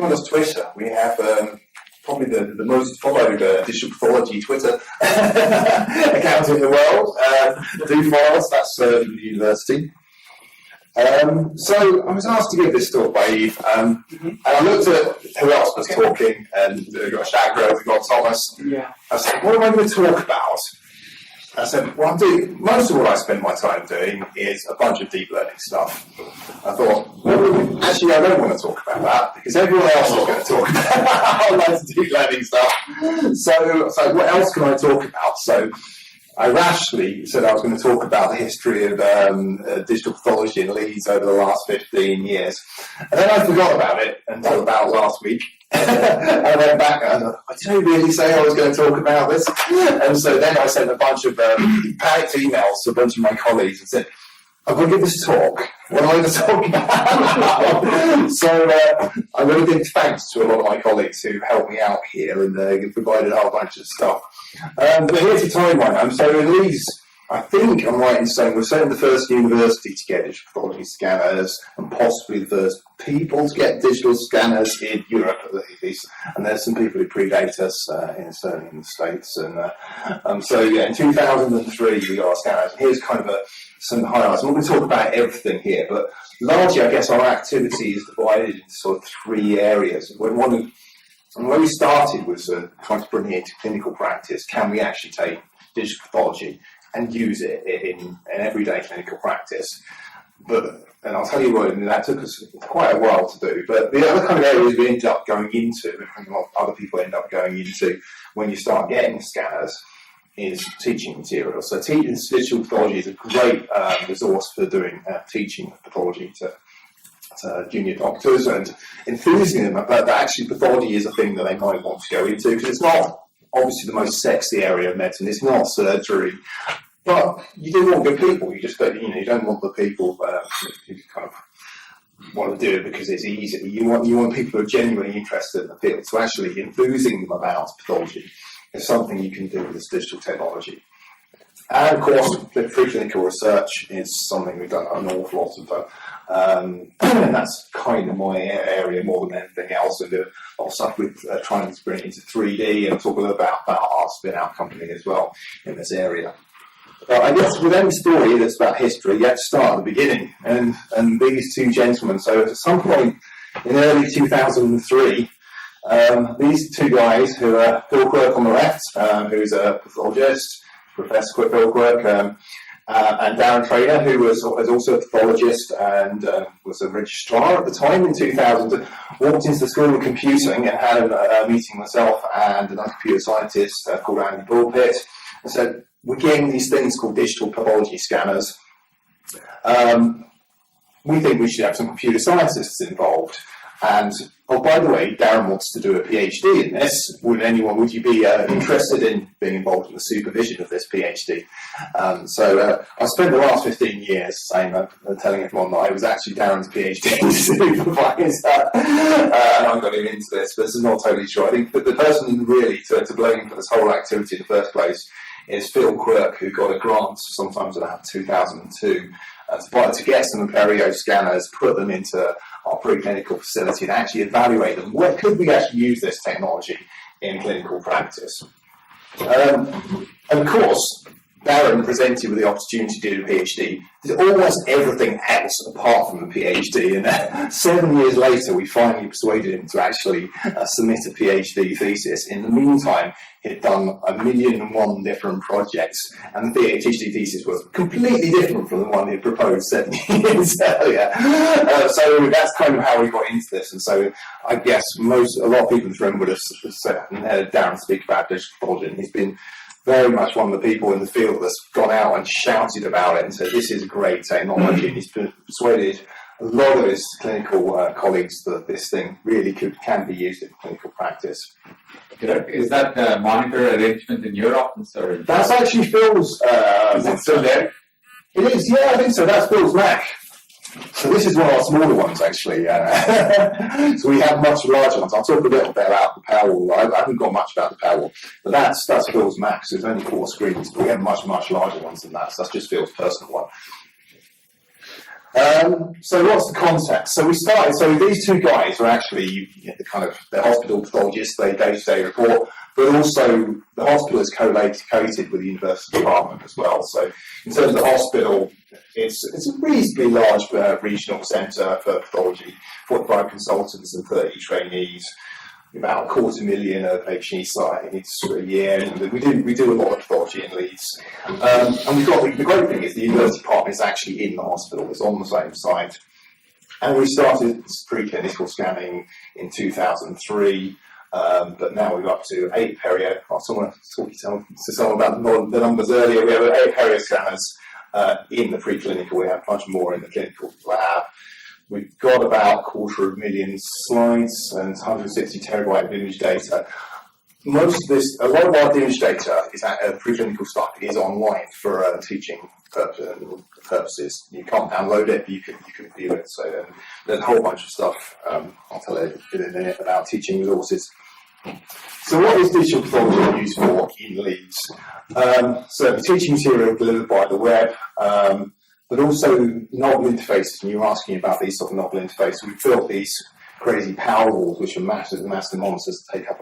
on us Twitter. We have probably the most followed digital pathology Twitter account in the world. Do follow us, that's the university. So I was asked to give this talk by Eve, and I looked at who else was talking, and we've got Shagro, we've got Thomas. Yeah. I said, what am I going to talk about? I said, well, most of what I spend my time doing is a bunch of deep learning stuff. I thought, well, actually, I don't want to talk about that because everyone else is going to talk about loads of deep learning stuff. So what else can I talk about? So I rashly said I was going to talk about the history of digital pathology in Leeds over the last 15 years. And then I forgot about it until about last week. I went back and I thought, did I really say I was going to talk about this? And so then I sent a bunch of panicked emails to a bunch of my colleagues and said, I'm going to give this talk. What am I going to talk about? So I'm going to give thanks to a lot of my colleagues who helped me out here and provided a whole bunch of stuff. But here's the timeline. So in Leeds, I think I'm right in saying we're certainly the first university to get digital pathology scanners and possibly the first people to get digital scanners in Europe at least. And there's some people who predate us certainly in the States. And so yeah, in 2003 we got our scanners. Here's kind of some highlights. I'm not going to talk about everything here, but largely I guess our activity is divided into sort of three areas. When we started was trying to bring it into clinical practice. Can we actually take digital pathology and use it in everyday clinical practice? And I'll tell you what, that took us quite a while to do. But the other kind of areas we ended up going into, and a lot of other people end up going into when you start getting scanners, is teaching material. So teaching digital pathology is a great resource for doing teaching pathology to junior doctors and enthusing them about that actually pathology is a thing that they might want to go into, because it's not obviously the most sexy area of medicine. It's not surgery, but you do want good people. You just don't, you don't want the people who kind of want to do it because it's easy. You want people who are genuinely interested in the field. So actually enthusing them about pathology is something you can do with this digital technology. And of course, preclinical research is something we've done an awful lot of, and that's kind of my area more than anything else. And do a lot of stuff with trying to bring it into 3D and talk a little about our spin-out company as well in this area. But I guess with any story that's about history, you have to start at the beginning. And these two gentlemen, so at some point in early 2003, these two guys who are Phil Quirk on the left, who's a pathologist, Professor Phil Quirk, and Darren Trainer, who was also a pathologist and was a registrar at the time in 2000, walked into the School of Computing and had a meeting myself and another computer scientist called Andy Bullpitt, and said, we're getting these things called digital pathology scanners. We think we should have some computer scientists involved. And, oh, by the way, Darren wants to do a PhD in this. Would you be interested in being involved in the supervision of this PhD? So I spent the last 15 years saying, telling everyone that I was actually Darren's PhD supervisor, and I got him into this, but this is not totally true. I think that the person really to blame for this whole activity in the first place is Phil Quirk, who got a grant sometimes about 2002 to get some Imperio scanners, put them into our preclinical facility and actually evaluate them. Where could we actually use this technology in clinical practice? And of course, Darren presented with the opportunity to do a PhD, did almost everything else apart from the PhD, and 7 years later we finally persuaded him to actually submit a PhD thesis. In the meantime, he'd done 1,000,001 different projects, and the PhD thesis was completely different from the one he'd proposed 7 years earlier. So that's kind of how we got into this, and so I guess a lot of people in this room would have heard Darren speak about digital pathology, and he's been very much one of the people in the field that's gone out and shouted about it and said this is great technology, and he's persuaded a lot of his clinical colleagues that this thing really can be used in clinical practice. Is that the monitor arrangement in your office? Or that's actually Phil's. Is it still there? It is, yeah, I think so. That's Phil's Mac. So this is one of our smaller ones, actually. So we have much larger ones. I'll talk a little bit about the Powerwall. I haven't got much about the Powerwall, but that's Phil's Mac. So there's only 4 screens, but we have much larger ones than that. So that's just Phil's personal one. So what's the context? So we started, so these two guys are actually they're hospital pathologists, they day-to-day report, but also the hospital is co-located with the university department as well. So in terms of the hospital, it's a reasonably large regional centre for pathology, 45 consultants and 30 trainees, about 250,000 of H&E sites a year. And we do a lot of pathology in Leeds. And we've got the great thing is the university department is actually in the hospital, it's on the same site. And we started preclinical scanning in 2003, but now we're up to 8 perio. I was talking to someone about the numbers earlier. We have 8 perio scanners in the preclinical. We have much more in the clinical lab. We've got about 250,000 slides and 160 terabyte of image data. A lot of our image data is preclinical stuff is online for teaching purposes. You can't download it, but you can view it. So there's a whole bunch of stuff I'll tell you in a minute about teaching resources. So what is digital pathology used for in Leeds? So the teaching material delivered by the web, but also novel interfaces. And you're asking about these sort of novel interfaces. We've built these crazy power walls, which are massive monitors that take up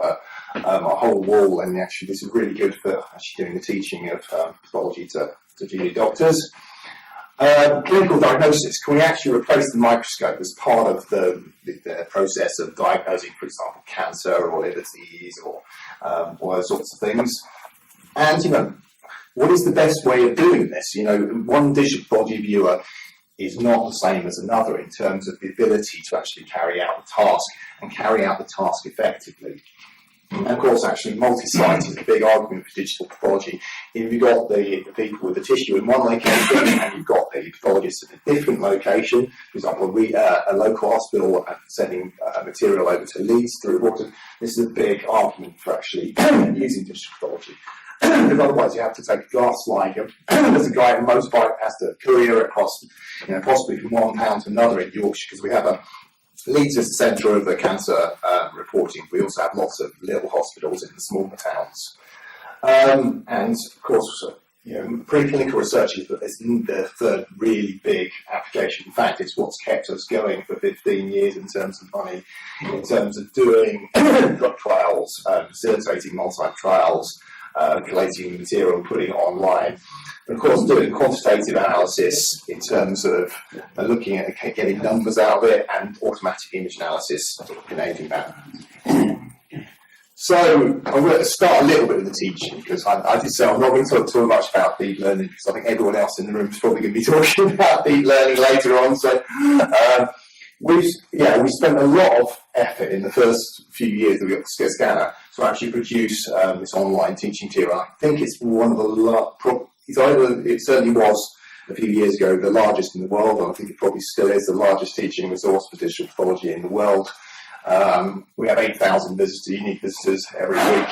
a whole wall. And actually, this is really good for actually doing the teaching of pathology to junior doctors. Clinical diagnosis. Can we actually replace the microscope as part of the process of diagnosing, for example, cancer or liver disease or those sorts of things? And what is the best way of doing this? One digital pathology viewer is not the same as another in terms of the ability to actually carry out the task and carry out the task effectively. And of course, actually, multi-site is a big argument for digital pathology. If you've got the people with the tissue in one location and you've got the pathologists at a different location, for example, a local hospital sending material over to Leeds through water, this is a big argument for actually using digital pathology. Because otherwise you have to take a glass slide. There's a guy in a motorbike has to courier across, possibly from one town to another in Yorkshire, because we have Leeds is the centre of the cancer reporting. We also have lots of little hospitals in the smaller towns. And of course, preclinical research is the third really big application. In fact, it's what's kept us going for 15 years in terms of money, in terms of doing drug trials, facilitating multi trials, collating material and putting it online. And of course, doing quantitative analysis in terms of looking at getting numbers out of it and automatic image analysis, enabling that. So I'm going to start a little bit with the teaching because I did say I'm not going to talk too much about deep learning because I think everyone else in the room is probably going to be talking about deep learning later on. So we spent a lot of effort in the first few years that we got the scanner to actually produce this online teaching tier. I think it's one of the it certainly was a few years ago the largest in the world, and I think it probably still is the largest teaching resource for digital pathology in the world. We have 8,000 unique visitors every week.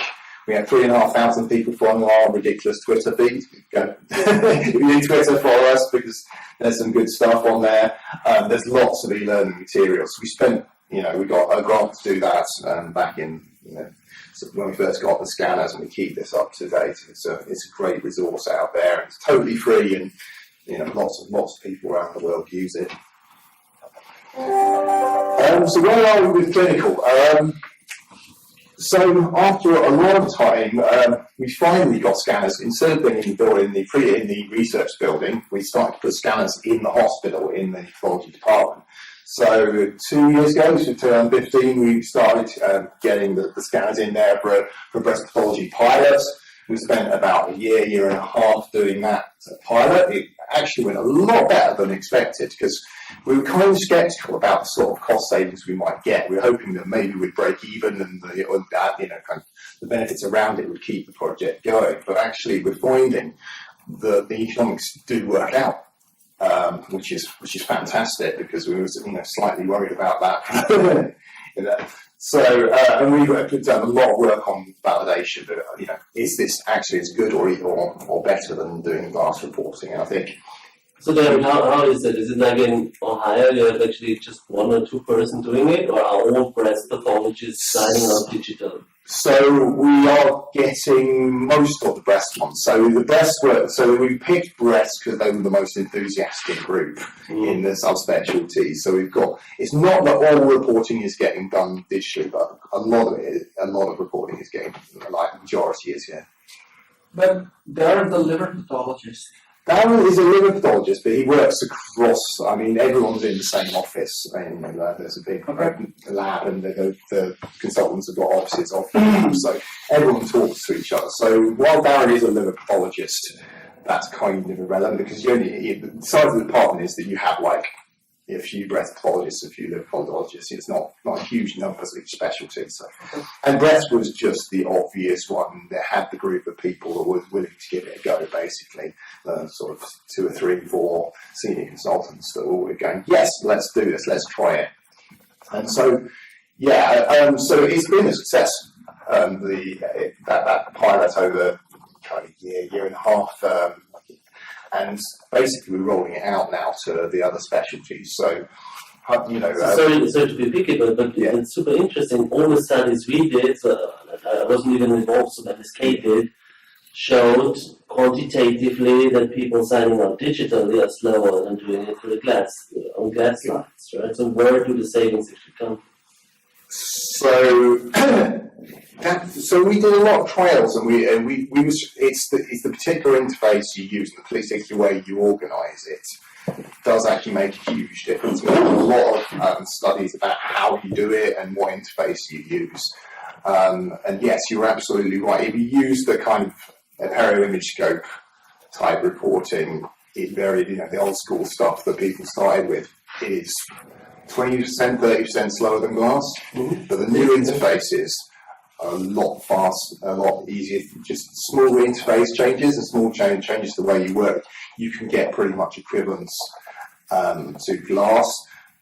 We have 3,500 people following our ridiculous Twitter feed. If you need Twitter, follow us because there's some good stuff on there. There's lots of e-learning materials. We spent, we got a grant to do that back in, when we first got the scanners, and we keep this up to date. It's a great resource out there. It's totally free, and lots of people around the world use it. So where are we with clinical? So after a lot of time, we finally got scanners. Instead of being in the research building, we started to put scanners in the hospital, in the pathology department. So 2 years ago, so 2015, we started getting the scanners in there for breast pathology pilots. We spent about a year and a half doing that pilot. It actually went a lot better than expected because we were kind of sceptical about the sort of cost savings we might get. We were hoping that maybe we'd break even and the benefits around it would keep the project going. But actually, we're finding that the economics do work out, which is fantastic because we were slightly worried about that. So, and we've done a lot of work on validation. That, is this actually as good or better than doing glass reporting? And I think. So then, how is it? Is it like in Ohio, you have actually just 1 or 2 person doing it, or are all breast pathologists signing up digital? So we are getting most of the breast ones. So the breast work. So we picked breast because they were the most enthusiastic group in the subspecialty. So we've got. It's not that all reporting is getting done digitally, but a lot of reporting is getting, like the majority is, yeah. But they're the liver pathologist. Darren is a liver pathologist, but he works across. I mean, everyone's in the same office. And there's a big lab, and the consultants have got offices off the lab, so everyone talks to each other. So while Darren is a liver pathologist, that's kind of irrelevant because the size of the department is that you have like a few breast pathologists, a few liver pathologists. It's not huge numbers of each specialty. So, and breast was just the obvious one that had the group of people that were willing to give it a go, basically. Sort of 2 or 3, 4 senior consultants that were going, yes, let's do this, let's try it. And so, yeah, so it's been a success. That pilot over kind of year and a half, and basically we're rolling it out now to the other specialties. So, sorry to be picky, but yeah. It's super interesting. All the studies we did, I wasn't even involved, so that MSK did, showed quantitatively that people signing up digitally are slower than doing it for on glass slides, right? So where do the savings actually come from? So we did a lot of trials, and it's the particular interface you use, and the particular way you organise it does actually make a huge difference. We have a lot of studies about how you do it and what interface you use. And yes, you're absolutely right. If you use the kind of aerial image scope type reporting, it varied, the old school stuff that people started with is 20%, 30% slower than glass. But the new interfaces are a lot faster, a lot easier. Just small interface changes and small changes to the way you work, you can get pretty much equivalence to glass.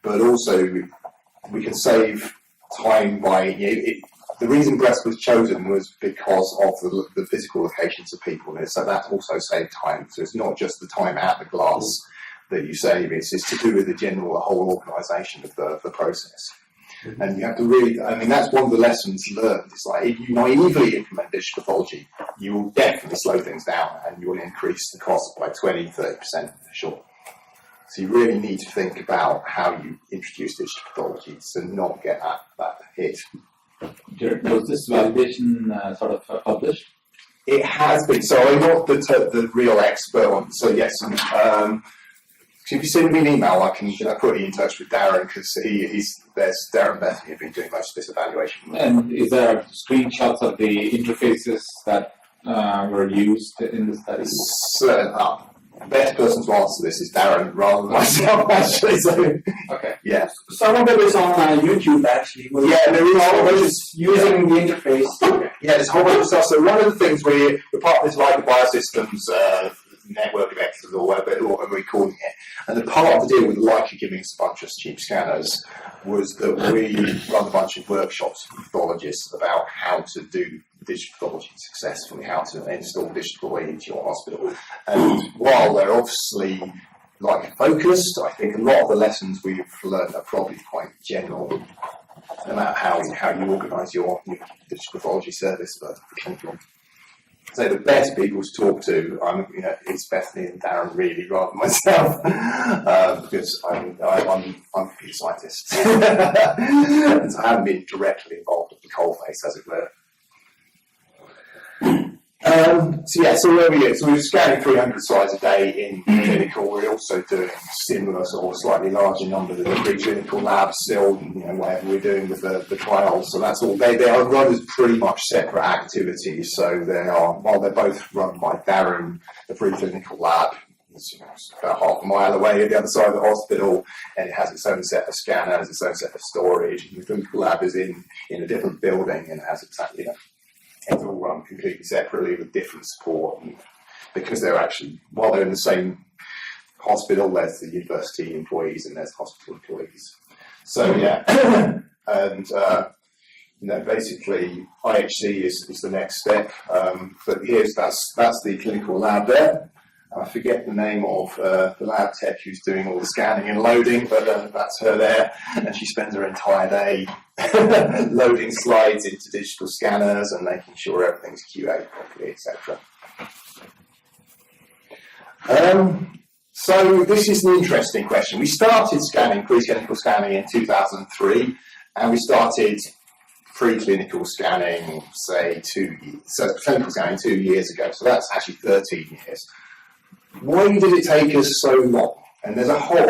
But also, we can save time by the reason breast was chosen was because of the physical locations of people, so that also saved time. So it's not just the time at the glass that you save, it's to do with the whole organisation of the process. And you have to really, that's one of the lessons learned. It's like, if you naively implement digital pathology, you will definitely slow things down and you will increase the cost by 20, 30% for sure. So you really need to think about how you introduce digital pathology to not get that hit. Was this validation sort of published? It has been. So I'm not the real expert on. So yes, if you send me an email, I can put you in touch with Darren because there's Darren Bethany have been doing most of this evaluation. And is there screenshots of the interfaces that were used in the study? So, best person to answer this is Darren rather than myself, actually. So, okay. Yeah. Some of it is on YouTube, actually. Yeah, there is a whole bunch of using the interface. Yeah, there's a whole bunch of stuff. So one of the things we're part of this like the biosystems network of excellence or whatever we're calling it. And the part of the deal with Leica giving us a bunch of cheap scanners was that we run a bunch of workshops with pathologists about how to do digital pathology successfully, how to install digital pathology into your hospital. And while they're obviously focused, I think a lot of the lessons we've learned are probably quite general about how you organise your digital pathology service for clinical. So the best people to talk to, is Bethany and Darren really, rather than myself, because I'm a computer scientist, and so I haven't been directly involved at the coalface, as it were. So where we are, so we're scanning 300 slides a day in clinical. We're also doing similar or slightly larger numbers in the preclinical lab still, whatever we're doing with the trials. So that's all. They are run as pretty much separate activities. So they are, while they're both run by Darren, the preclinical lab is about half a mile away at the other side of the hospital, and it has its own set of scanners, its own set of storage. And the clinical lab is in a different building and has exactly it's all run completely separately with different support, and because they're actually, while they're in the same hospital, there's the university employees and there's hospital employees. So yeah, and basically IHC is the next step. But that's the clinical lab there, I forget the name of the lab tech who's doing all the scanning and loading, but that's her there, and she spends her entire day loading slides into digital scanners and making sure everything's QA properly, etc. So this is an interesting question. We started scanning, preclinical scanning in 2003, and we started preclinical scanning, say, clinical scanning 2 years ago, so that's actually 13 years. Why did it take us so long? And there's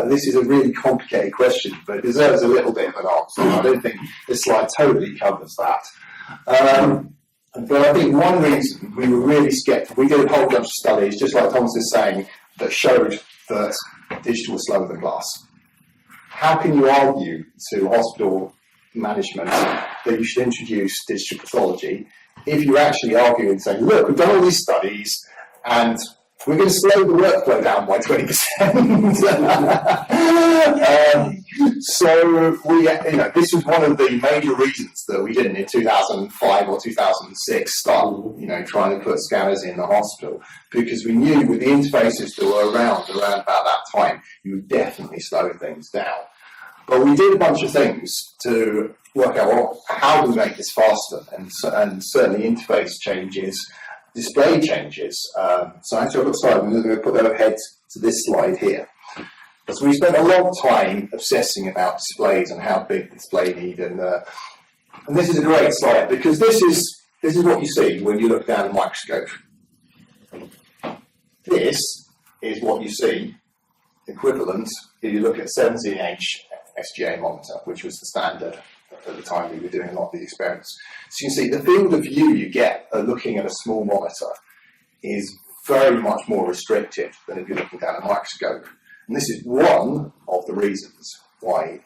this is a really complicated question, but it deserves a little bit of an answer. I don't think this slide totally covers that. But I think one reason we were really skeptical, we did a whole bunch of studies, just like Thomas is saying, that showed that digital was slower than glass. How can you argue to hospital management that you should introduce digital pathology if you're actually arguing and saying, look, we've done all these studies and we're going to slow the workflow down by 20%. So this was one of the major reasons that we didn't in 2005 or 2006 start, trying to put scanners in the hospital, because we knew with the interfaces that were around about that time, you would definitely slow things down. But we did a bunch of things to work out how do we make this faster, and certainly interface changes, display changes. So actually, I've got a slide. I'm going to put that ahead to this slide here. So we spent a long time obsessing about displays and how big the display need, and this is a great slide because this is what you see when you look down a microscope. This is what you see equivalent if you look at 17-inch SGA monitor, which was the standard at the time we were doing a lot of these experiments. So you can see the field of view you get looking at a small monitor is very much more restricted than if you're looking down a microscope. And this is one of the reasons why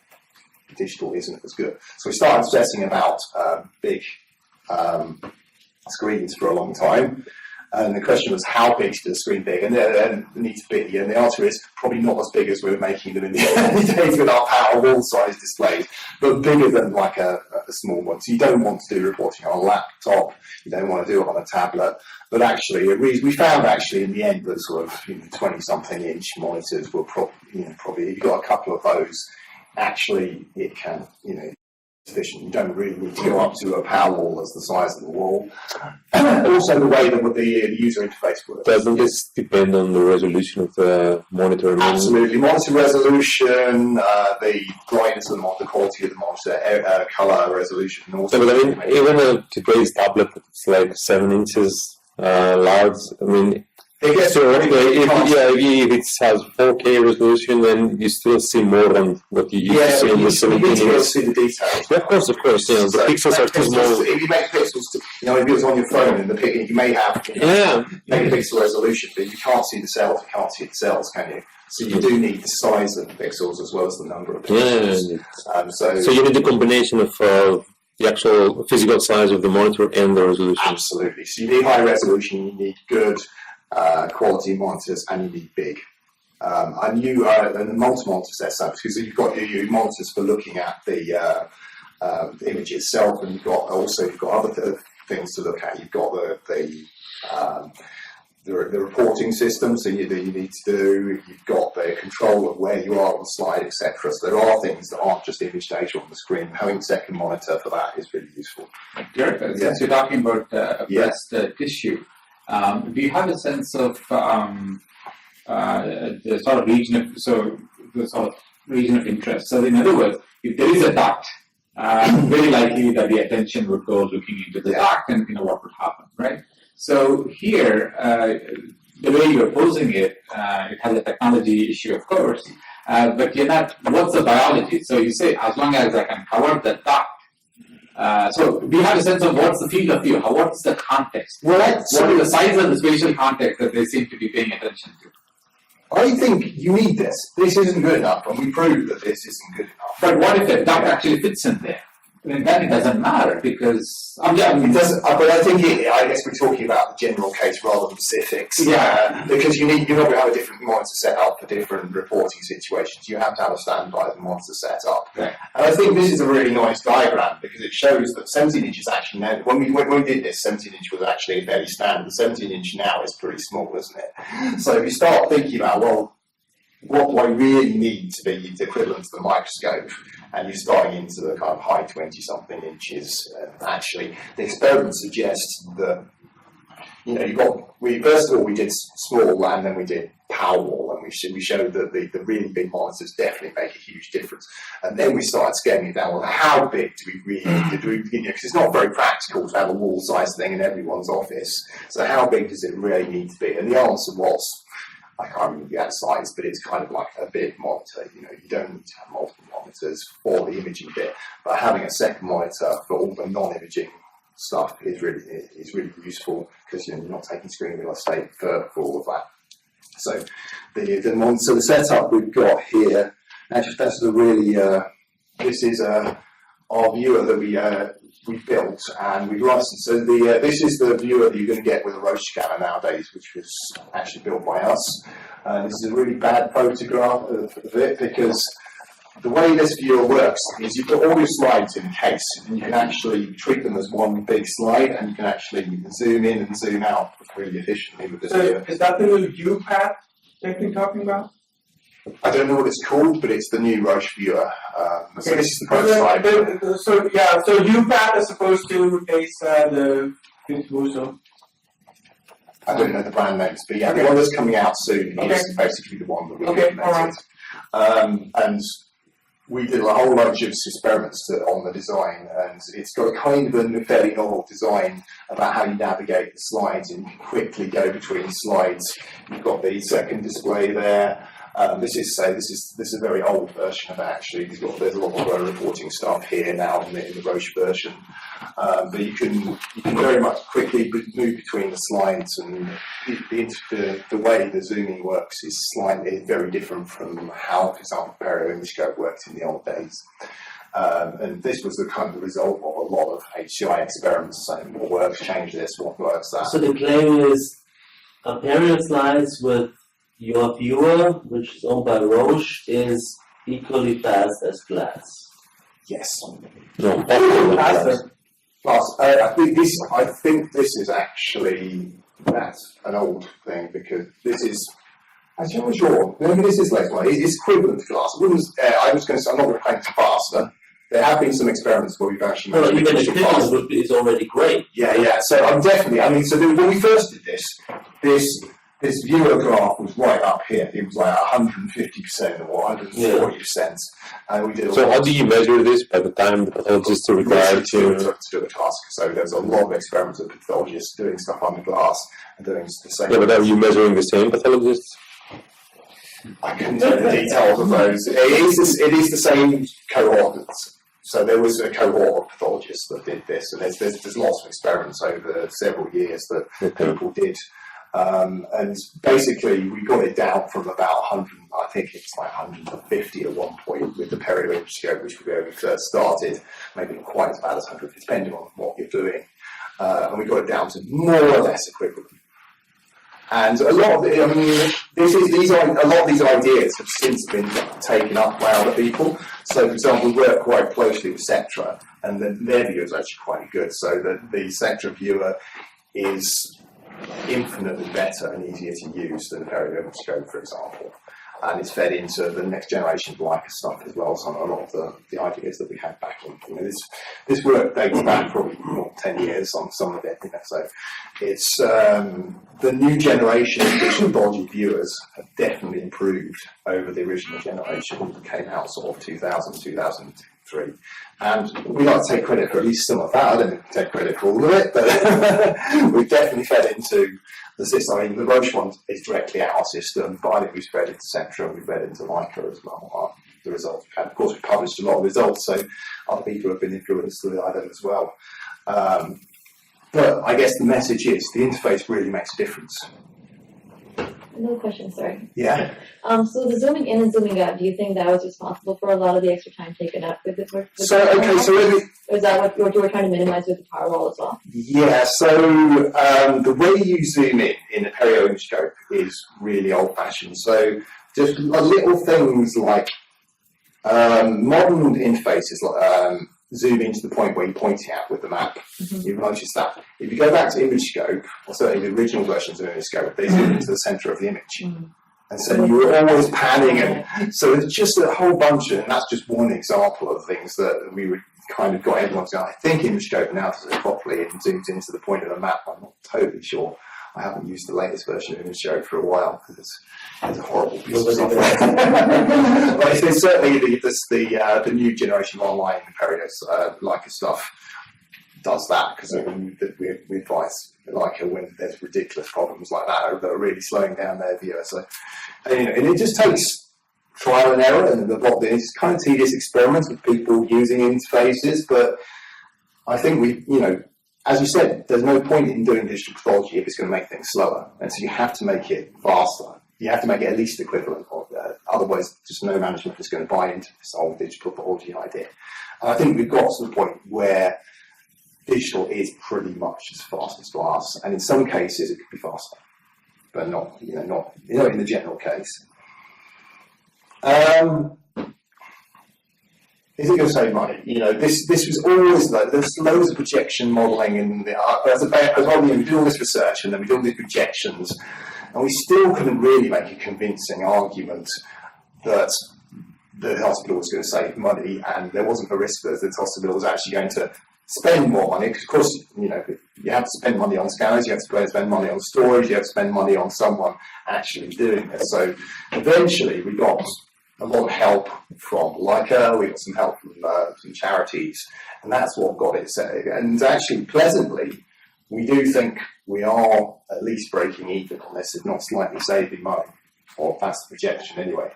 digital isn't as good. So we started obsessing about big screens for a long time. And the question was, how big is the screen big? And they need to be, and the answer is probably not as big as we were making them in the early days with our power wall-size displays, but bigger than like a small one. So you don't want to do reporting on a laptop, you don't want to do it on a tablet. But actually, we found actually in the end that sort of 20-something inch monitors were probably, if you've got a couple of those, actually it can, sufficient. You don't really need to go up to a power wall that's the size of the wall. Also, the way that the user interface works. Doesn't this depend on the resolution of the monitor? Absolutely. Monitor resolution, the brightness of the monitor, the quality of the monitor, color resolution. And also but I mean, even today's tablet, it's like 7 inches large. I mean, it gets so if it has 4K resolution, then you still see more than what you used to see in the 17 inches. You see the details. Yeah, of course. The pixels are too small. If you make pixels, if it was on your phone and you may have megapixel resolution, but you can't see the cells. You can't see the cells, can you? So you do need the size of the pixels as well as the number of pixels. So you need the combination of the actual physical size of the monitor and the resolution. Absolutely. So you need high resolution. You need good quality monitors, and you need big. And the multi-monitor setup, because you've got your monitors for looking at the image itself, and you've got other things to look at. You've got the reporting system, so you need to do. You've got the control of where you are on the slide, etc. So there are things that aren't just image data on the screen. Having a second monitor for that is really useful. Derek, since you're talking about breast tissue, do you have a sense of the sort of region of interest? So, in other words, if there is a duct, very likely that the attention would go looking into the duct, and what would happen, right? So here, the way you're posing it, it has a technology issue, of course, but you're not. What's the biology? So you say, as long as I can cover the duct. So do you have a sense of what's the field of view? What's the context? What is the size of the spatial context that they seem to be paying attention to? I think you need this. This isn't good enough, and we proved that this isn't good enough. But what if the duct actually fits in there? then it doesn't matter because It doesn't, but I think I guess we're talking about the general case rather than specifics. Yeah. Because you're not going to have a different monitor set up for different reporting situations. You have to have a standardized monitor set up. Right. And I think this is a really nice diagram because it shows that 17 inch is actually now, when we did this, 17 inch was actually fairly standard. The 17 inch now is pretty small, isn't it? So if you start thinking about, well, what do I really need to be the equivalent to the microscope? And you're starting into the kind of high 20-something inches. Actually, the experiment suggests that, first of all, we did small and then we did Powerwall, and we showed that the really big monitors definitely make a huge difference. And then we started scaling it down. Well, how big do we really need to do? Because it's not very practical to have a wall-sized thing in everyone's office. So how big does it really need to be? And the answer was, I can't remember the exact size, but it's kind of like a big monitor. You don't need to have multiple monitors for the imaging bit, but having a second monitor for all the non-imaging stuff is really useful because you're not taking screen real estate for all of that. So the setup we've got here, actually that's a really this is our viewer that we built and we licensed. So this is the viewer that you're going to get with a Roche scanner nowadays, which was actually built by us. This is a really bad photograph of it because the way this viewer works is you put all your slides in a case and you can actually treat them as one big slide and you can actually zoom in and zoom out really efficiently with this viewer. Is that the new U-Path thing you're talking about? I don't know what it's called, but it's the new Roche viewer. So this is the prototype. So U-Path is supposed to face the Virtuoso. I don't know the brand names, but yeah, the one that's coming out soon is basically the one that we implemented. And we did a whole bunch of experiments on the design, and it's got a kind of a fairly novel design about how you navigate the slides and you can quickly go between slides. You've got the second display there. This is a very old version of it actually. There's a lot of reporting stuff here now in the Roche version, but you can very much quickly move between the slides, and the way the zooming works is slightly very different from how, for example, perio-imagoscope worked in the old days. And this was the kind of result of a lot of HCI experiments saying what works, change this, what works that. So the claim is a perio slides with your viewer, which is owned by Roche, is equally fast as glass. Yes. No, Plus, I think this is actually an old thing because this is. Actually, I'm not sure. Maybe this is less. It's equivalent to glass. I'm not going to claim it's faster. There have been some experiments where we've actually Well, even the difference is already great. Yeah. So I'm definitely. So when we first did this viewer graph was right up here. It was like 150% or 140%, and we did. So how do you measure this by the time the pathologists are required to do a task? So there's a lot of experiments of pathologists doing stuff under glass and doing the same. Yeah, but are you measuring the same pathologists? I couldn't tell the details of those. It is the same cohort. So there was a cohort of pathologists that did this, and there's lots of experiments over several years that people did. And basically, we got it down from about 100, I think it's like 150 at one point with the perio-imagoscope, which we very first started, maybe not quite as bad as 100, depending on what you're doing. And we got it down to more or less equivalent. And a lot of a lot of these ideas have since been taken up by other people. So, for example, we work quite closely with Sectra, and their viewer is actually quite good. So the Sectra viewer is infinitely better and easier to use than the perio-imagoscope, for example. And it's fed into the next generation of Leica stuff as well. So a lot of the ideas that we had back in, this work dates back probably more than 10 years on some of it. So it's the new generation of digital pathology viewers have definitely improved over the original generation that came out sort of 2000, 2003. And we like to take credit for at least some of that. I don't take credit for all of it, but we've definitely fed into the system. I mean, the Roche one is directly our system, but I think we've fed into Sectra and we've fed into Leica as well. The results we've had. Of course, we've published a lot of results, so other people have been influenced by them as well. But I guess the message is the interface really makes a difference. No question, sorry. Yeah. So the zooming in and zooming out, do you think that was responsible for a lot of the extra time taken up with the with So, the okay, so maybe, or is that what you were trying to minimize with the firewall as well? yeah, so the way you zoom in a perio image scope is really old-fashioned. So just little things like modern interfaces zoom in to the point where you're pointing out with the map. You've noticed that. If you go back to image scope, or certainly the original versions of image scope, they zoom into the center of the image. And so you're always panning, and so it's just a whole bunch of, and that's just one example of things that we would kind of got everyone to go, I think image scope now does it properly and zooms into the point of the map. I'm not totally sure. I haven't used the latest version of image scope for a while because it's a horrible piece of software. But it's certainly the new generation of online Perios Leica stuff does that, because we advise Leica when there's ridiculous problems like that are really slowing down their viewer. So, and it just takes trial and error, and it's kind of tedious experiments with people using interfaces. But I think as you said, there's no point in doing digital pathology if it's going to make things slower, and so you have to make it faster. You have to make it at least equivalent, otherwise just no management is going to buy into this whole digital pathology idea. And I think we've got to the point where digital is pretty much as fast as glass, and in some cases it could be faster, but not in the general case. Is it going to save money? This was always like there's loads of projection modelling, and as well, we did all this research, and then we did all these projections, and we still couldn't really make a convincing argument that the hospital was going to save money, and there wasn't a risk that the hospital was actually going to spend more money, because of course, you have to spend money on scanners, you have to spend money on storage, you have to spend money on someone actually doing it. So eventually we got a lot of help from Leica, we got some help from some charities, and that's what got it set. And actually, pleasantly, we do think we are at least breaking even on this, if not slightly saving money, or that's the projection anyway.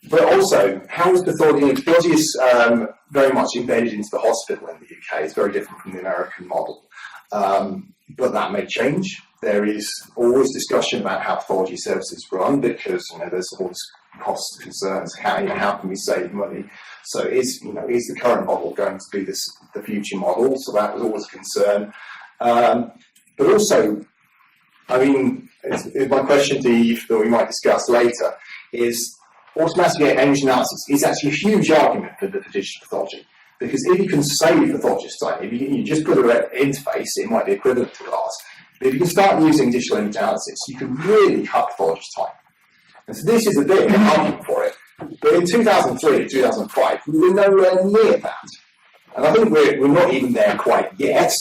But also, how is pathology? Pathology is very much embedded into the hospital in the UK. It's very different from the American model. But that may change. There is always discussion about how pathology services run, because there's all this cost concerns. How can we save money? So is the current model going to be the future model? So that was always a concern. But also, my question to Eve that we might discuss later is, automatic image analysis is actually a huge argument for digital pathology, because if you can save pathologist time, if you just put an interface, it might be equivalent to glass. But if you can start using digital image analysis, you can really cut pathologist time. And so this is a bit of an argument for it. But in 2003 and 2005, we were nowhere near that. And I think we're not even there quite yet,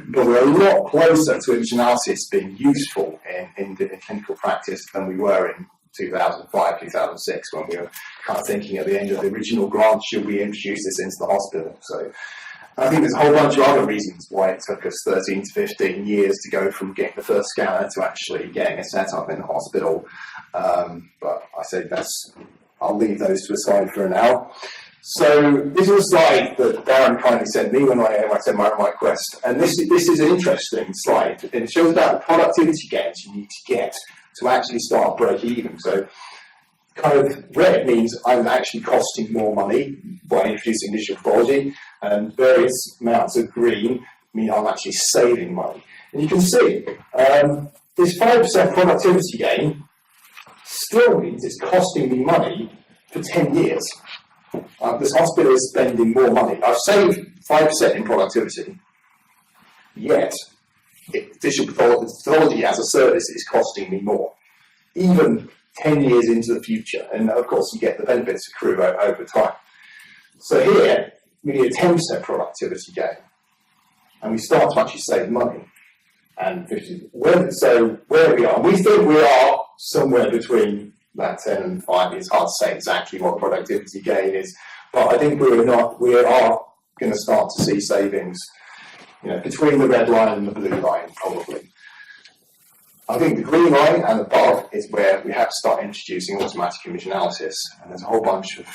but we're a lot closer to image analysis being useful in clinical practice than we were in 2005, 2006, when we were kind of thinking at the end of the original grant, should we introduce this into the hospital? So I think there's a whole bunch of other reasons why it took us 13 to 15 years to go from getting the first scanner to actually getting it set up in the hospital. But I say I'll leave those to a side for now. So this is a slide that Darren kindly sent me when I sent my request. And this is an interesting slide. And it shows about the productivity gains you need to get to actually start break even. So kind of red means I'm actually costing more money by introducing digital pathology, and various amounts of green mean I'm actually saving money. And you can see this 5% productivity gain still means it's costing me money for 10 years. This hospital is spending more money. I've saved 5% in productivity, yet digital pathology as a service is costing me more, even 10 years into the future. And of course, you get the benefits accrue over time. So here, we need a 10% productivity gain, and we start to actually save money. And so where we are, we think we are somewhere between that 10 and 5. It's hard to say exactly what productivity gain is, but I think we are going to start to see savings, between the red line and the blue line, probably. I think the green line and above is where we have to start introducing automatic image analysis, and there's a whole bunch of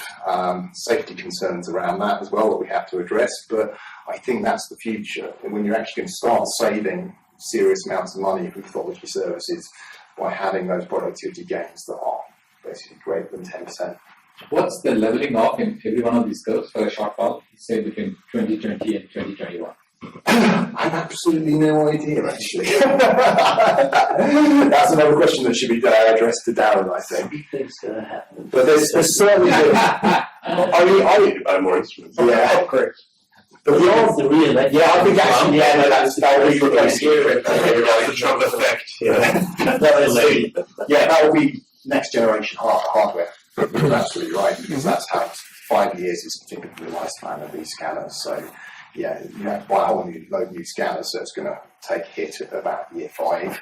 safety concerns around that as well that we have to address, but I think that's the future. And when you're actually going to start saving serious amounts of money for pathology services, by having those productivity gains that are basically greater than 10%. What's the leveling off in every one of these curves for a short while, say between 2020 and 2021? I have absolutely no idea, actually. That's another question that should be addressed to Darren, I think. Things gonna happen. But there's certainly... I need to buy more instruments. Yeah, Correct. but we are... The real Yeah, I think actually, yeah, no, that'll be replacing it. The Trump effect. Yeah, that will be next generation hardware. You're absolutely right, because that's how 5 years is typically the lifespan of these scanners. So, yeah, you have to buy a whole new load of new scanners, so it's going to take a hit at about year 5.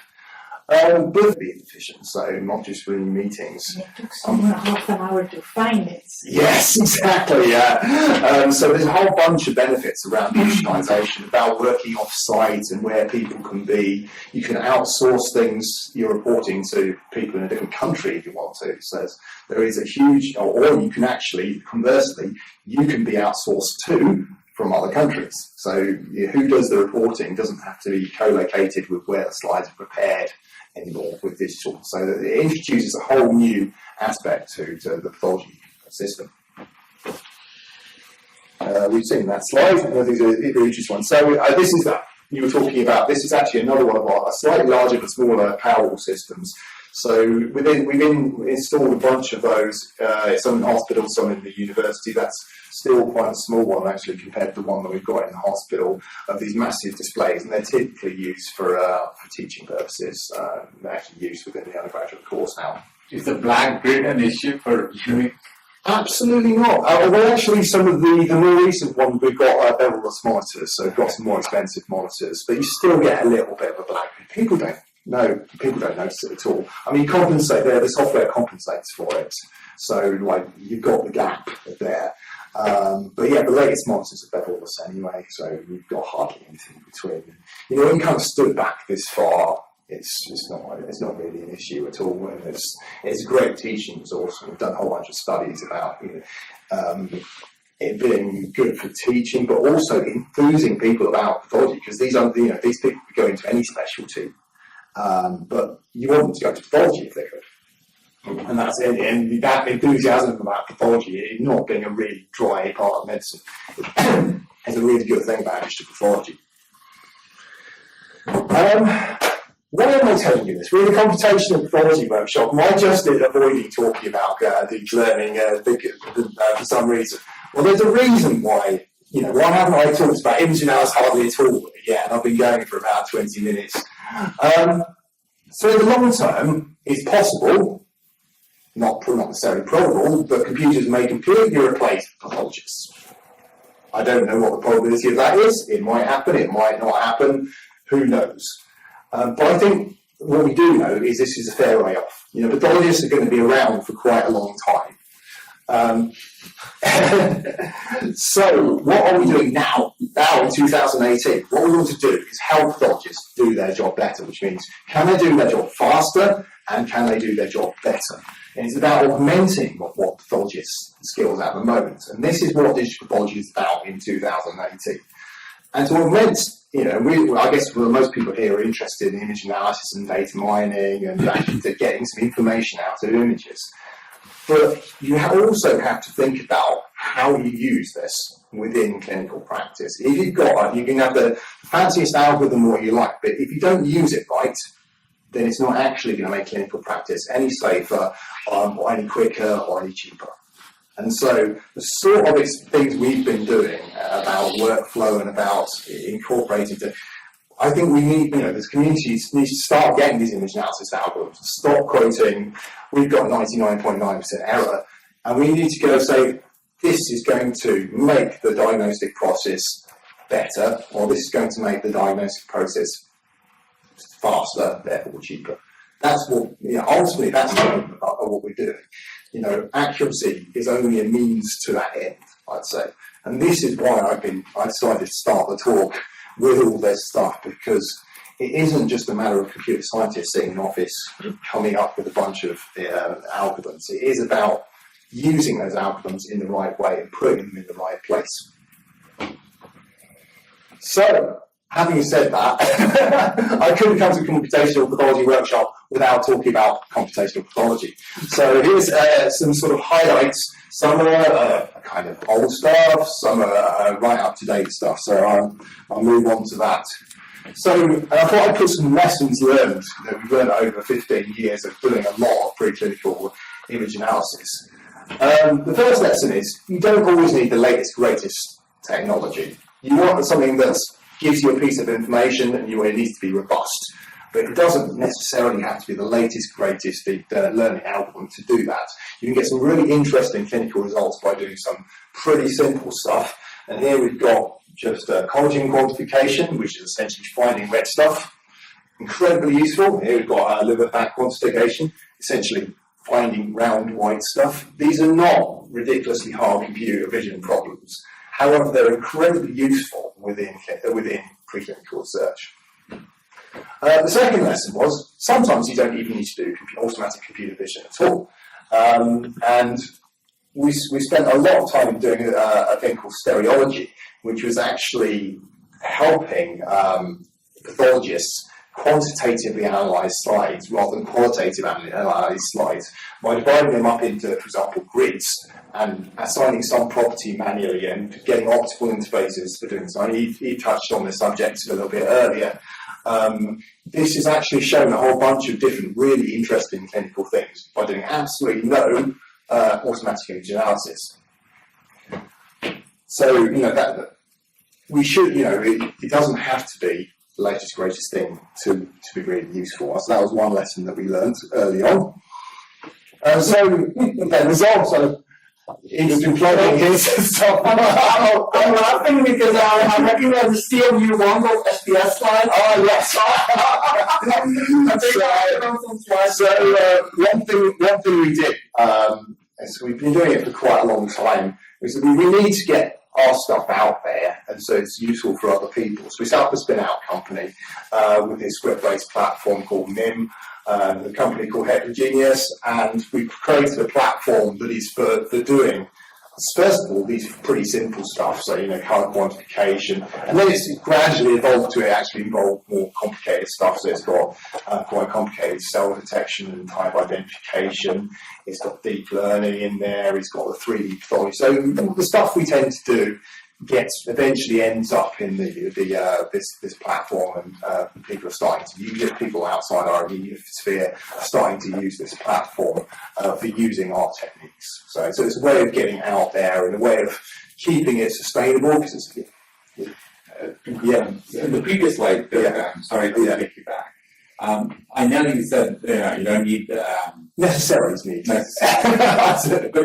But be efficient, so not just for meetings. It took someone half an hour to find it. Yes, exactly. Yeah. So there's a whole bunch of benefits around digitalisation, about working off-site and where people can be. You can outsource things you're reporting to people in a different country if you want to. So there is a huge, or you can actually, conversely, you can be outsourced to from other countries. So who does the reporting doesn't have to be co-located with where the slides are prepared anymore with digital. So it introduces a whole new aspect to the pathology system. We've seen that slide. These are interesting ones. So this is that you were talking about. This is actually another one of our slightly larger but smaller powerful systems. So we've installed a bunch of those, some in hospitals, some in the university. That's still quite a small one actually compared to the one that we've got in the hospital, of these massive displays, and they're typically used for teaching purposes. They're actually used within the undergraduate course now. Is the black grid an issue for viewing? Absolutely not. Well, actually, some of the more recent ones, we've got bevel-less monitors, so we've got some more expensive monitors, but you still get a little bit of a black grid. People don't notice it at all. I mean, the software compensates for it. So, like, you've got the gap there. But yeah, the latest monitors are bevel-less anyway, so you've got hardly anything in between. You know, when you kind of stood back this far, it's not really an issue at all. And it's a great teaching resource. We've done a whole bunch of studies about it being good for teaching, but also enthusing people about pathology, because these people could go into any specialty. But you want them to go to pathology if they could. And that's it. And that enthusiasm about pathology, not being a really dry part of medicine, is a really good thing about digital pathology. Why am I telling you this? We're in a computational pathology workshop, and I just did avoiding talking about deep learning for some reason. Well, there's a reason why. Why haven't I talked about image analysis hardly at all yet? And I've been going for about 20 minutes. So in the long term, it's possible, not necessarily probable, but computers may completely replace pathologists. I don't know what the probability of that is. It might happen, it might not happen, who knows. But I think what we do know is this is a fair way off. Pathologists are going to be around for quite a long time. So what are we doing now in 2018? What we want to do is help pathologists do their job better, which means can they do their job faster and can they do their job better? And it's about augmenting what pathologists' skills at the moment. And this is what digital pathology is about in 2018. And to augment, I guess most people here are interested in image analysis and data mining and actually getting some information out of images. But you also have to think about how you use this within clinical practice. If you can have the fanciest algorithm what you like, but if you don't use it right, then it's not actually going to make clinical practice any safer, or any quicker, or any cheaper. And so the sort of things we've been doing about workflow and about incorporating I think we need, this community needs to start getting these image analysis algorithms, stop quoting, we've got 99.9% error, and we need to go say, this is going to make the diagnostic process better, or this is going to make the diagnostic process faster, therefore cheaper. That's what, ultimately that's what we're doing. Accuracy is only a means to that end, I'd say. And this is why I decided to start the talk with all this stuff, because it isn't just a matter of computer scientists sitting in an office coming up with a bunch of algorithms. It is about using those algorithms in the right way and putting them in the right place. So, having said that, I couldn't come to a computational pathology workshop without talking about computational pathology. So here's some sort of highlights. Some are kind of old stuff, some are right up-to-date stuff. So I'll move on to that. So I thought I'd put some lessons learned that we've learned over 15 years of doing a lot of preclinical image analysis. The first lesson is you don't always need the latest, greatest technology. You want something that gives you a piece of information and it needs to be robust. But it doesn't necessarily have to be the latest, greatest deep learning algorithm to do that. You can get some really interesting clinical results by doing some pretty simple stuff. And here we've got just collagen quantification, which is essentially finding red stuff. Incredibly useful. Here we've got liver fat quantification, essentially finding round white stuff. These are not ridiculously hard computer vision problems. However, they're incredibly useful within preclinical research. The second lesson was sometimes you don't even need to do automatic computer vision at all. And we spent a lot of time doing a thing called stereology, which was actually helping pathologists quantitatively analyze slides rather than qualitatively analyze slides by dividing them up into, for example, grids and assigning some property manually and getting optical interfaces for doing so. He touched on this subject a little bit earlier. This has actually shown a whole bunch of different really interesting clinical things by doing absolutely no automatic image analysis. So, that we should, it doesn't have to be the latest, greatest thing to be really useful. So that was one lesson that we learned early on. So, the results are interesting plugging his stuff. I'm laughing because I recognize the CMU1 SPS slide. Oh, yes. One thing we did, so we've been doing it for quite a long time, is that we need to get our stuff out there, and so it's useful for other people. So we set up a spin-out company with this script-based platform called MIM, a company called HeteroGenius, and we've created a platform that is for doing, first of all, these pretty simple stuff, so, color quantification, and then it's gradually evolved to actually involve more complicated stuff, so it's got quite complicated cell detection and type identification, it's got deep learning in there, it's got the 3D pathology, so the stuff we tend to do eventually ends up in this platform, and people are starting to use it. People outside our immediate sphere are starting to use this platform for using our techniques. So it's a way of getting out there and a way of keeping it sustainable. Because it's, In the previous slide, sorry to take you back. I know you said you don't need necessarily need. But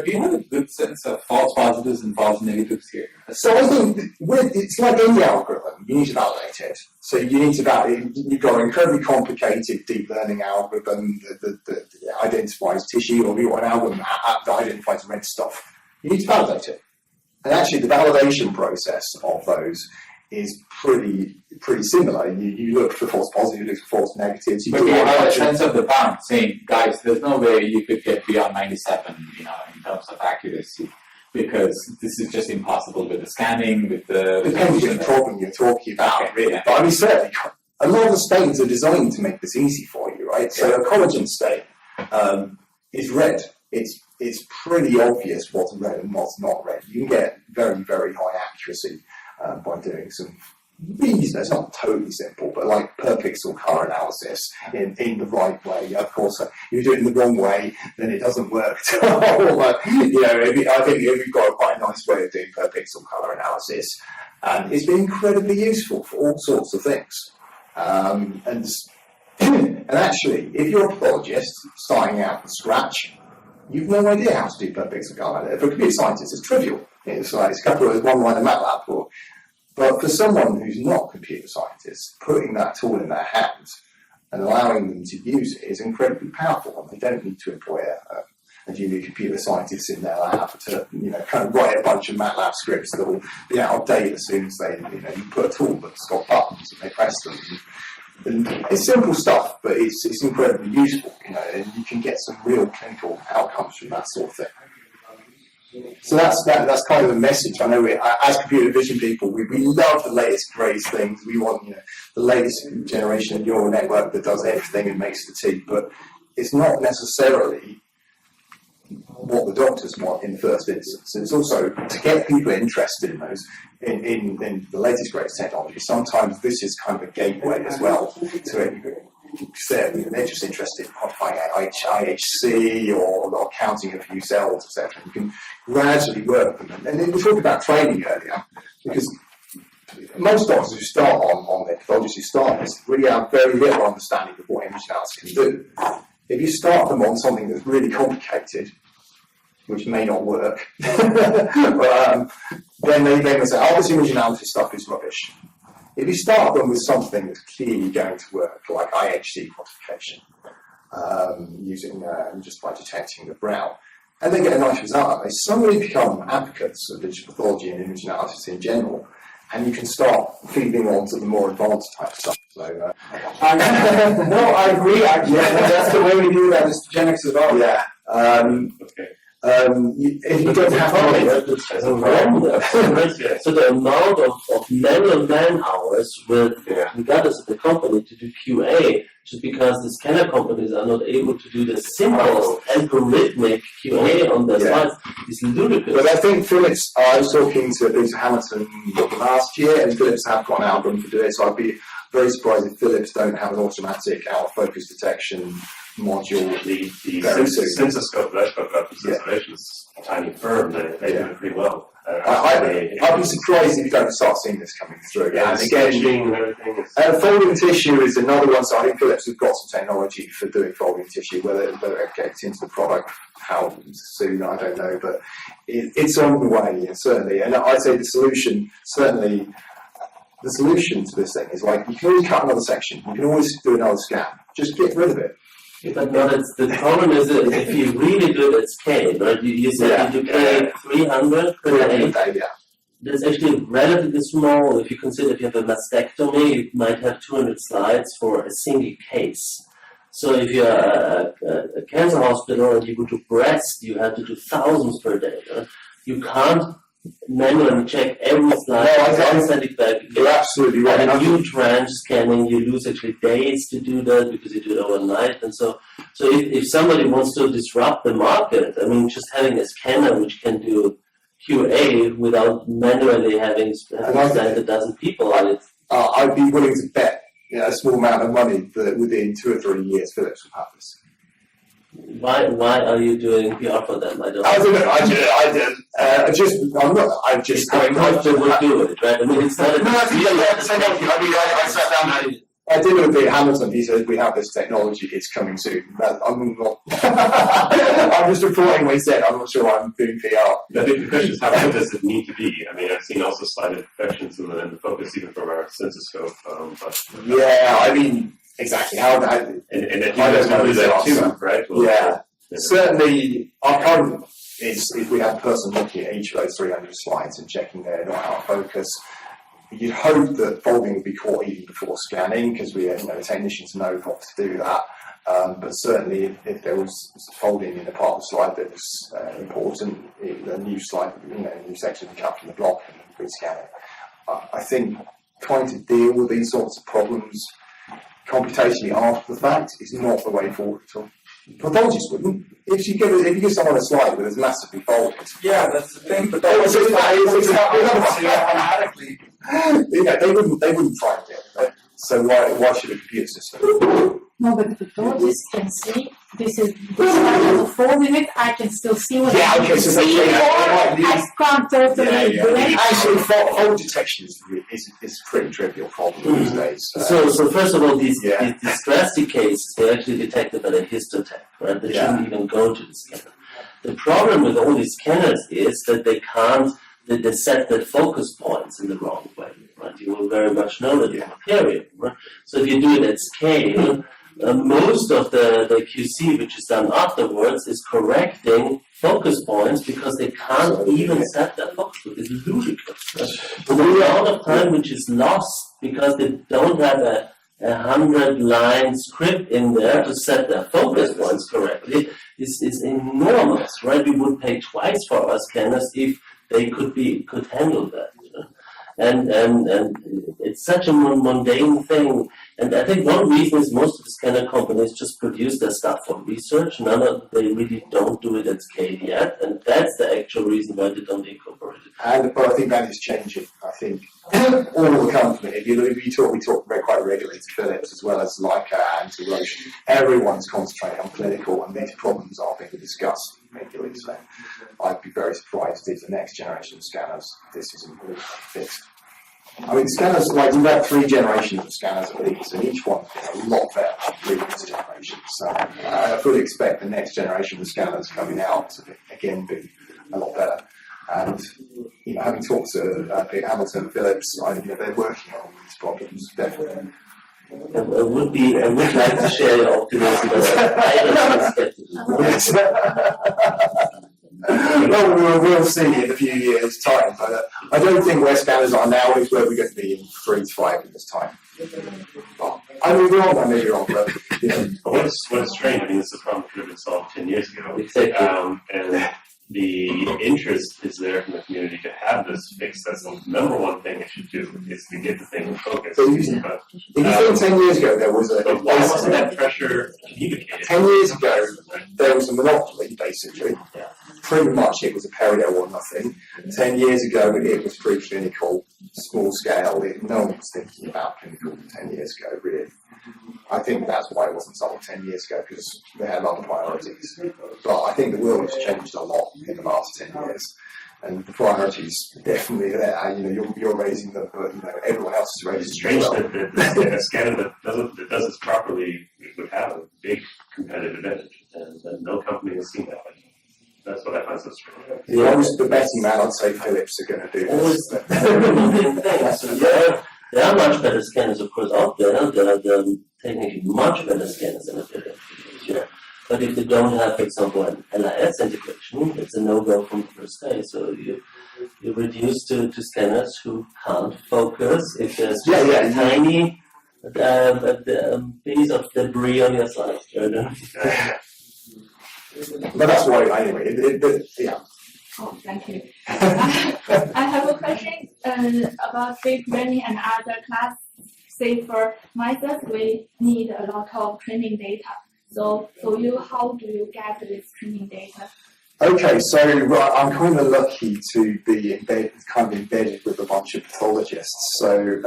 do you have a good sense of false positives and false negatives here? So I think it's like any algorithm, you need to validate it. So you need to validate, you've got an incredibly complicated deep learning algorithm that identifies tissue, or you've got an algorithm that identifies red stuff. You need to validate it. And actually the validation process of those is pretty similar. You look for false positives, you look for false negatives. But you have a sense of the bound, saying, guys, there's no way you could get beyond 97, in terms of accuracy, because this is just impossible with the scanning, with the... Depends on the problem you're talking about, really. But I mean, certainly, a lot of the stains are designed to make this easy for you, right? So a collagen stain is red. It's pretty obvious what's red and what's not red. You can get very, very high accuracy by doing some reasons. It's not totally simple, but like per pixel color analysis in the right way. Of course, if you do it in the wrong way, then it doesn't work at all. But, I think we've got quite a nice way of doing per pixel color analysis, and it's been incredibly useful for all sorts of things. And actually, if you're a pathologist starting out from scratch, you've no idea how to do per pixel color. For a computer scientist, it's trivial. It's like it's a couple of one line of MATLAB. But for someone who's not a computer scientist, putting that tool in their hands and allowing them to use it is incredibly powerful. And they don't need to employ a junior computer scientist in their lab to kind of write a bunch of MATLAB scripts that will be out of date as soon as they you put a tool that's got buttons and they press them. And it's simple stuff, but it's incredibly useful, and you can get some real clinical outcomes from that sort of thing. So that's kind of the message. I know as computer vision people, we love the latest, greatest things. We want the latest generation of neural network that does everything and makes the teeth. But it's not necessarily what the doctors want in the first instance. It's also to get people interested in those in the latest greatest technology. Sometimes this is kind of a gateway as well to it. They're just interested in quantifying IHC or counting a few cells, etc. You can gradually work with them. And then we talked about training earlier, because most doctors who start on their pathologists who start this really have very little understanding of what image analysis can do. If you start them on something that's really complicated, which may not work, but, then they will say, oh, this image analysis stuff is rubbish. If you start them with something that's clearly going to work, like IHC quantification, using just by detecting the brow, and they get a nice result, they suddenly become advocates of digital pathology and image analysis in general, and you can start feeding on to the more advanced type stuff. So, no, I agree. Actually, that's the way we do that. Is genetics as well. Yeah. If you don't have so the amount of manual man hours regardless of the company to do QA, just because the scanner companies are not able to do the simple algorithmic QA on their slides is ludicrous. But I think Philips, I was talking to Peter Hamilton last year, and Philips have got an algorithm for doing it, so I'd be very surprised if Philips don't have an automatic out of focus detection module. The Sensoscope that I've got for Sensation is a tiny firm, they do it pretty well. I'd be surprised if you don't start seeing this coming through. Yeah, and again, and everything folding tissue is another one. So I think Philips have got some technology for doing folding tissue. Whether it gets into the product, how soon, I don't know, but it's on the way, certainly. And I'd say the solution, certainly, the solution to this thing is like you can always cut another section. You can always do another scan. Just get rid of it. But the problem is that if you really do it at scale, right? You said you pay 300 per day. That's actually relatively small. If you consider if you have a mastectomy, you might have 200 slides for a single case. So if you're a cancer hospital and you go to breast, you have to do thousands per day. Right? You can't manually check every slide and send it back. You're absolutely right. And a huge range scanning, you lose actually days to do that because you do it overnight. And so if somebody wants to disrupt the market, I mean, just having a scanner which can do QA without manually having scanned a dozen people on it. I'd be willing to bet a small amount of money that within 2 or 3 years Philips will have this. Why are you doing PR for them? I don't know. I'm just going they would do it, right? I mean, it's not I sat down. I did with Peter Hamilton. He said we have this technology. It's coming soon. I'm not. I'm just reporting what he said. I'm not sure I'm doing PR. I think the question is how good does it need to be? I mean, I've seen also slight infections in the focus even from our Sensoscope. I mean. Exactly. How that and you guys can do that too, right? Well, certainly. Our current is if we have a person looking at each of those 300 slides and checking they're not out of focus. You'd hope that folding would be caught even before scanning because the technicians know not to do that. But certainly, if there was folding in a part of the slide that was important, a new slide, a new section cut from the block and pre-scanning. I think trying to deal with these sorts of problems computationally after the fact is not the way forward at all. Pathologists wouldn't. If you give someone a slide that is massively folded. Yeah, that's the thing. But automatically. They wouldn't try and do it. So why should a computer system? No, but the pathologist can see this slide has a fold in it. I can still see what okay, so I can't totally do it. Actually, fold detection is a pretty trivial problem these days. So first of all, these drastic cases were actually detected by the histotech, right? They shouldn't even go to the scanner. The problem with all these scanners is that they set the focus points in the wrong way, right? You will very much know that in the period, right? So if you do it at scale, most of the QC which is done afterwards is correcting focus points because they can't even set that focus point. It's ludicrous. Right? So the amount of time which is lost because they don't have a 100-line script in there to set their focus points correctly is enormous, right? We would pay twice for our scanners if they could handle that. And it's such a mundane thing. And I think one reason is most of the scanner companies just produce their stuff for research. They really don't do it at scale yet, and that's the actual reason why they don't incorporate it. But I think that is changing. I think all the company, we talk very quite regularly to Philips as well as Leica and to Roche. Everyone's concentrating on clinical, and these problems are being discussed regularly. So I'd be very surprised if the next generation of scanners this isn't really fixed. I mean, scanners, like we've had 3 generations of scanners at Leeds, and each one's been a lot better than the previous generation. So I fully expect the next generation of scanners coming out to again be a lot better. And having talked to Hamilton Phillips, they're working on these problems definitely. I would like to share your optimism, but I am skeptical. Well, we'll see in a few years' time, but I don't think where scanners are now is where we're going to be in 3 to 5 years' time. I may be wrong, but What's strange, I mean, this is a problem that could have been solved 10 years ago. Exactly. And the interest is there from the community to have this fixed. That's the number one thing it should do, is to get the thing in focus. So if you think 10 years ago there was but why wasn't that pressure communicated? 10 years ago there was a monopoly, basically. Pretty much it was a perio or nothing. 10 years ago it was preclinical, small scale. No one was thinking about clinical 10 years ago, really. I think that's why it wasn't solved 10 years ago, because they had other priorities. But I think the world has changed a lot in the last 10 years. And the priorities are definitely there. You're raising them, but everyone else is raising It's strange them. that a scanner that does this properly would have a big competitive advantage, and no company has seen that. That's what I find so strange. The betting man, I'd say Philips are going to do this. There are much better scanners, of course, out there. There are technically much better scanners than a Philips. Yeah. But if they don't have, for example, an LIS integration, it's a no-go from the first day. So you reduce to scanners who can't focus if there's just a tiny piece of debris on your slide. But that's why, anyway, yeah. Oh, thank you. I have a question about deep learning and other class. Say for myself, we need a lot of training data. So for you, how do you get this training data? Okay, so I'm kind of lucky to be embedded with a bunch of pathologists. So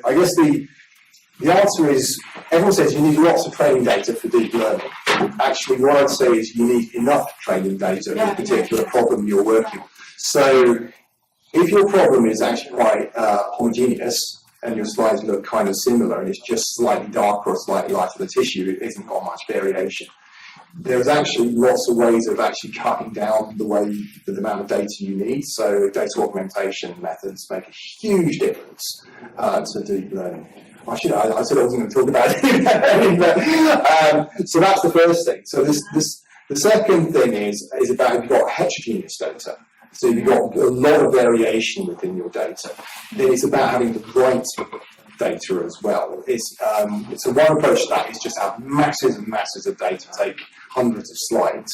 I guess the answer is, everyone says you need lots of training data for deep learning. Actually, what I'd say is you need enough training data for the particular problem you're working on. So if your problem is actually quite homogeneous, and your slides look kind of similar, and it's just slightly darker or slightly lighter the tissue, it isn't got much variation. There's actually lots of ways of actually cutting down the amount of data you need. So data augmentation methods make a huge difference to deep learning. I said I wasn't going to talk about it. So that's the first thing. So the second thing is about if you've got heterogeneous data. So you've got a lot of variation within your data. Then it's about having the right data as well. So one approach to that is just have masses and masses of data, take hundreds of slides.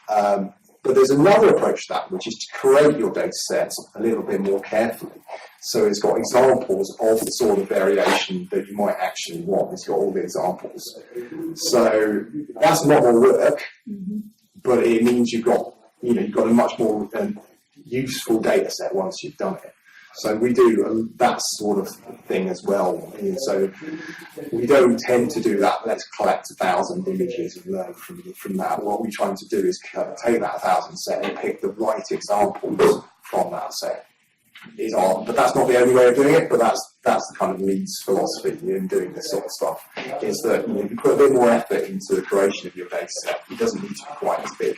But there's another approach to that, which is to create your data sets a little bit more carefully. So it's got examples of the sort of variation that you might actually want. It's got all the examples. So that's a lot more work, but it means you've got a much more useful data set once you've done it. So we do that sort of thing as well. So we don't tend to do that. Let's collect 1,000 images and learn from that. What we're trying to do is take that 1,000 set and pick the right examples from that set. But that's not the only way of doing it. But that's the kind of Leeds philosophy in doing this sort of stuff. Is that you put a bit more effort into the creation of your data set. It doesn't need to be quite as big.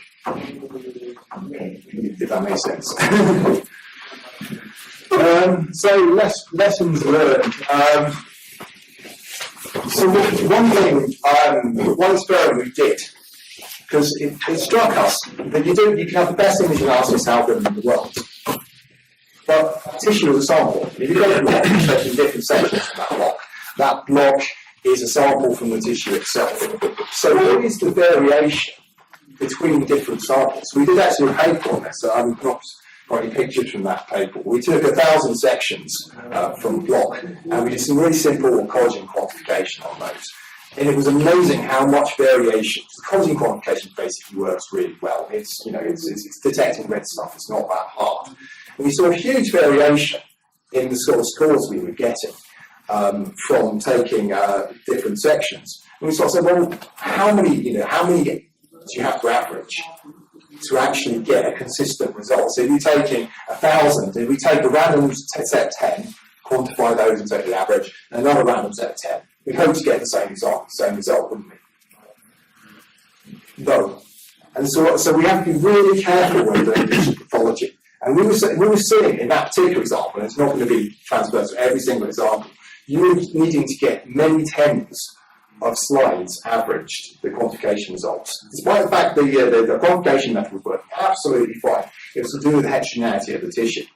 If that makes sense. So lessons learned. So one experiment we did, because it struck us that you can have the best image analysis algorithm in the world, but tissue is a sample. If you've got a block, you're taking different sections from that block, That block is a sample from the tissue itself. So what is the variation between different samples? We did actually a paper on this, so I'm not got any pictures from that paper. We took 1,000 sections from block, and we did some really simple collagen quantification on those. And it was amazing how much variation. The collagen quantification basically works really well. It's it's detecting red stuff. It's not that hard. And we saw a huge variation in the sort of scores we were getting from taking different sections. And we sort of said, well, how many do you have to average to actually get a consistent result? So if you're taking 1,000, if we take a random set of 10, quantify those and take the average, and another random set of 10, we hope to get the same result, wouldn't we? No. And so we have to be really careful when doing digital pathology. And we were seeing in that particular example, and it's not going to be transferred to every single example, you were needing to get many tens of slides averaged, the quantification results. Despite the fact that the quantification method was working absolutely fine, it was to do with the heterogeneity of the tissue.